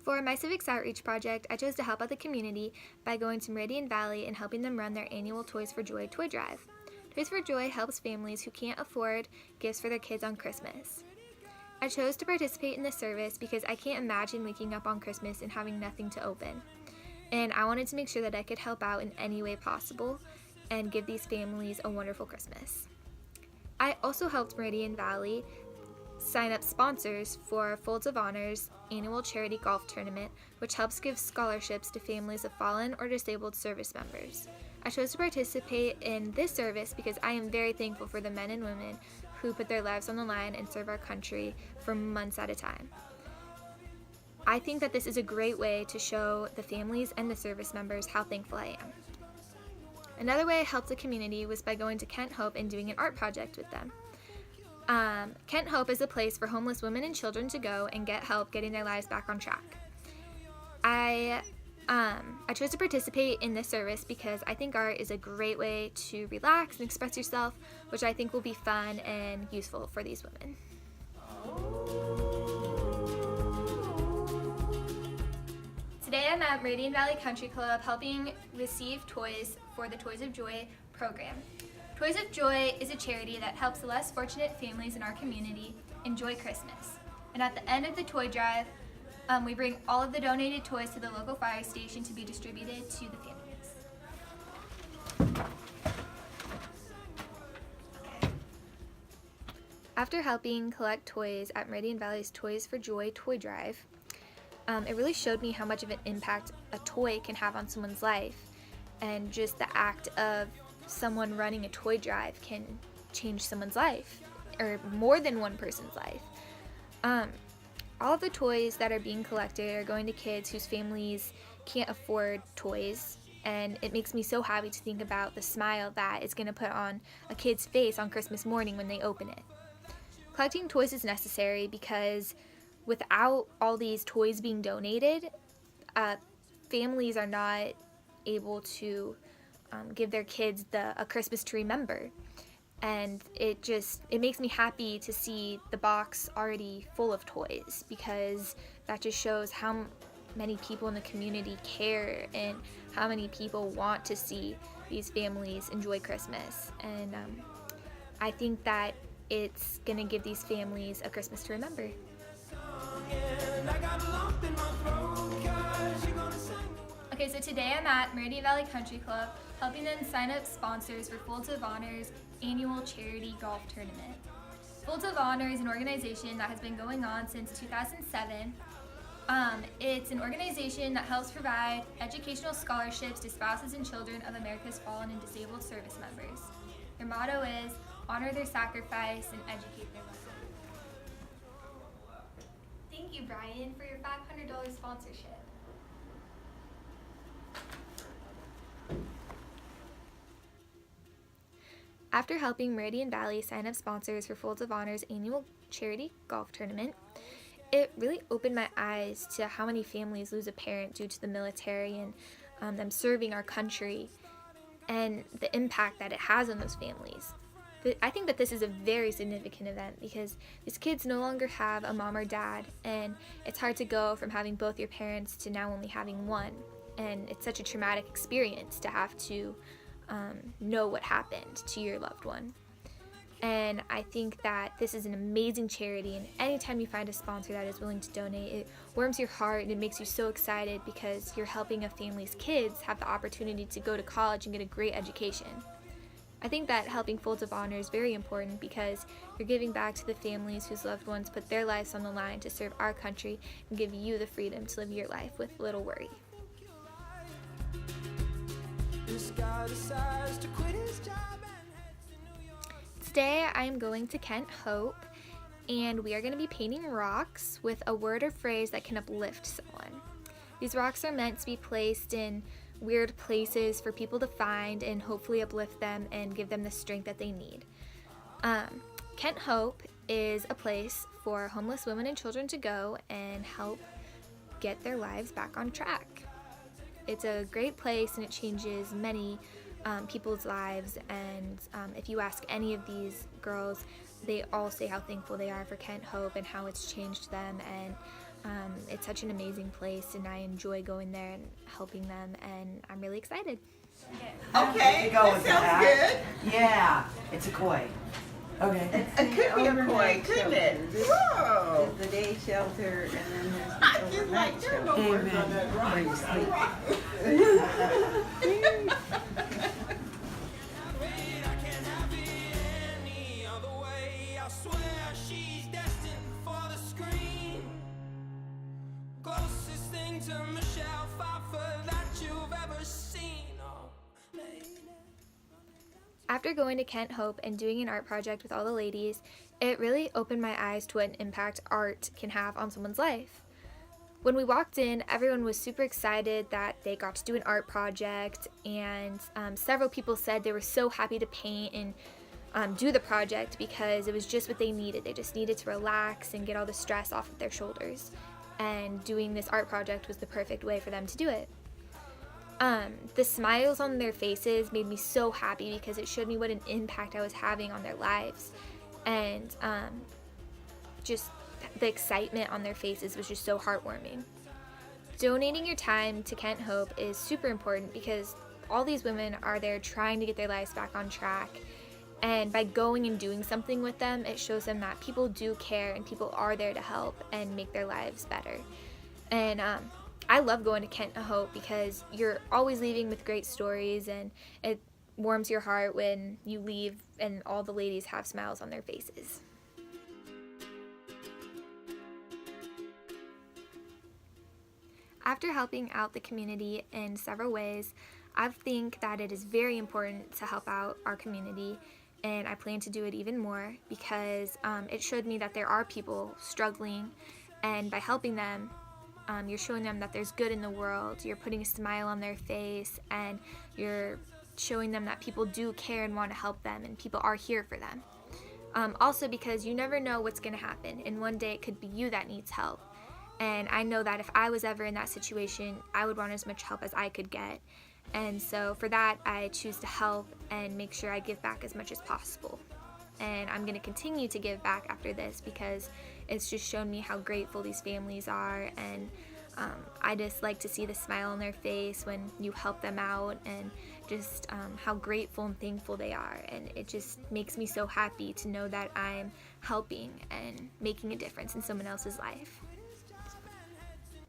For my civics outreach project, I chose to help out the community by going to Meridian Valley and helping them run their annual Toys for Joy toy drive. Toys for Joy helps families who can't afford gifts for their kids on Christmas. I chose to participate in this service because I can't imagine waking up on Christmas and having nothing to open. And I wanted to make sure that I could help out in any way possible and give these families a wonderful Christmas. I also helped Meridian Valley sign up sponsors for Folds of Honor's annual charity golf tournament, which helps give scholarships to families of fallen or disabled service members. I chose to participate in this service because I am very thankful for the men and women who put their lives on the line and serve our country for months at a time. I think that this is a great way to show the families and the service members how thankful I am. Another way I helped the community was by going to Kent Hope and doing an art project with them. Kent Hope is a place for homeless women and children to go and get help getting their lives back on track. I chose to participate in this service because I think art is a great way to relax and express yourself, which I think will be fun and useful for these women. Today I'm at Meridian Valley Country Club helping receive toys for the Toys of Joy program. Toys of Joy is a charity that helps the less fortunate families in our community enjoy Christmas. And at the end of the toy drive, we bring all of the donated toys to the local fire station to be distributed to the families. Okay. After helping collect toys at Meridian Valley's Toys for Joy toy drive, it really showed me how much of an impact a toy can have on someone's life, and just the act of someone running a toy drive can change someone's life, or more than one person's life. All of the toys that are being collected are going to kids whose families can't afford toys, and it makes me so happy to think about the smile that it's going to put on a kid's face on Christmas morning when they open it. Collecting toys is necessary because without all these toys being donated, families are not able to give their kids a Christmas to remember. And it makes me happy to see the box already full of toys, because that just shows how many people in the community care and how many people want to see these families enjoy Christmas. And I think that it's going to give these families a Christmas to remember. Okay, so today I'm at Meridian Valley Country Club helping them sign up sponsors for Folds of Honor's annual charity golf tournament. Folds of Honor is an organization that has been going on since 2007. It's an organization that helps provide educational scholarships to spouses and children of America's fallen and disabled service members. Their motto is honor their sacrifice and educate their lives. Thank you, Brian, for your $500 sponsorship. After helping Meridian Valley sign up sponsors for Folds of Honor's annual charity golf tournament, it really opened my eyes to how many families lose a parent due to the military and them serving our country, and the impact that it has on those families. I think that this is a very significant event because these kids no longer have a mom or dad, and it's hard to go from having both your parents to now only having one. And it's such a traumatic experience to have to know what happened to your loved one. And I think that this is an amazing charity, and anytime you find a sponsor that is willing to donate, it warms your heart and it makes you so excited because you're helping a family's kids have the opportunity to go to college and get a great education. I think that helping Folds of Honor is very important because you're giving back to the families whose loved ones put their lives on the line to serve our country and give you the freedom to live your life with little worry. Today I am going to Kent Hope, and we are going to be painting rocks with a word or phrase that can uplift someone. These rocks are meant to be placed in weird places for people to find and hopefully uplift them and give them the strength that they need. Kent Hope is a place for homeless women and children to go and help get their lives back on track. It's a great place and it changes many people's lives, and if you ask any of these girls, they all say how thankful they are for Kent Hope and how it's changed them, and It's such an amazing place, and I enjoy going there and helping them, and I'm really excited. Okay, that sounds good. Yeah, it's a koi. Okay. It could be a koi, couldn't it? Whoa! There's the day shelter, and then there's I the just overnight like, there's shelter. no words on that rock. Where you sleep. After going to Kent Hope and doing an art project with all the ladies, it really opened my eyes to what an impact art can have on someone's life. When we walked in, everyone was super excited that they got to do an art project, and several people said they were so happy to paint and do the project because it was just what they needed. They just needed to relax and get all the stress off of their shoulders, and doing this art project was the perfect way for them to do it. The smiles on their faces made me so happy because it showed me what an impact I was having on their lives, and just the excitement on their faces was just so heartwarming. Donating your time to Kent Hope is super important because all these women are there trying to get their lives back on track, and by going and doing something with them, it shows them that people do care and people are there to help and make their lives better. And I love going to Kent Hope because you're always leaving with great stories, and it warms your heart when you leave and all the ladies have smiles on their faces. After helping out the community in several ways, I think that it is very important to help out our community, and I plan to do it even more because it showed me that there are people struggling, and by helping them, you're showing them that there's good in the world. You're putting a smile on their face, and you're showing them that people do care and want to help them, and people are here for them. Also because you never know what's going to happen, and one day it could be you that needs help. And I know that if I was ever in that situation, I would want as much help as I could get. And so for that, I choose to help and make sure I give back as much as possible. And I'm going to continue to give back after this because it's just shown me how grateful these families are, and I just like to see the smile on their face when you help them out, and just how grateful and thankful they are. And it just makes me so happy to know that I'm helping and making a difference in someone else's life.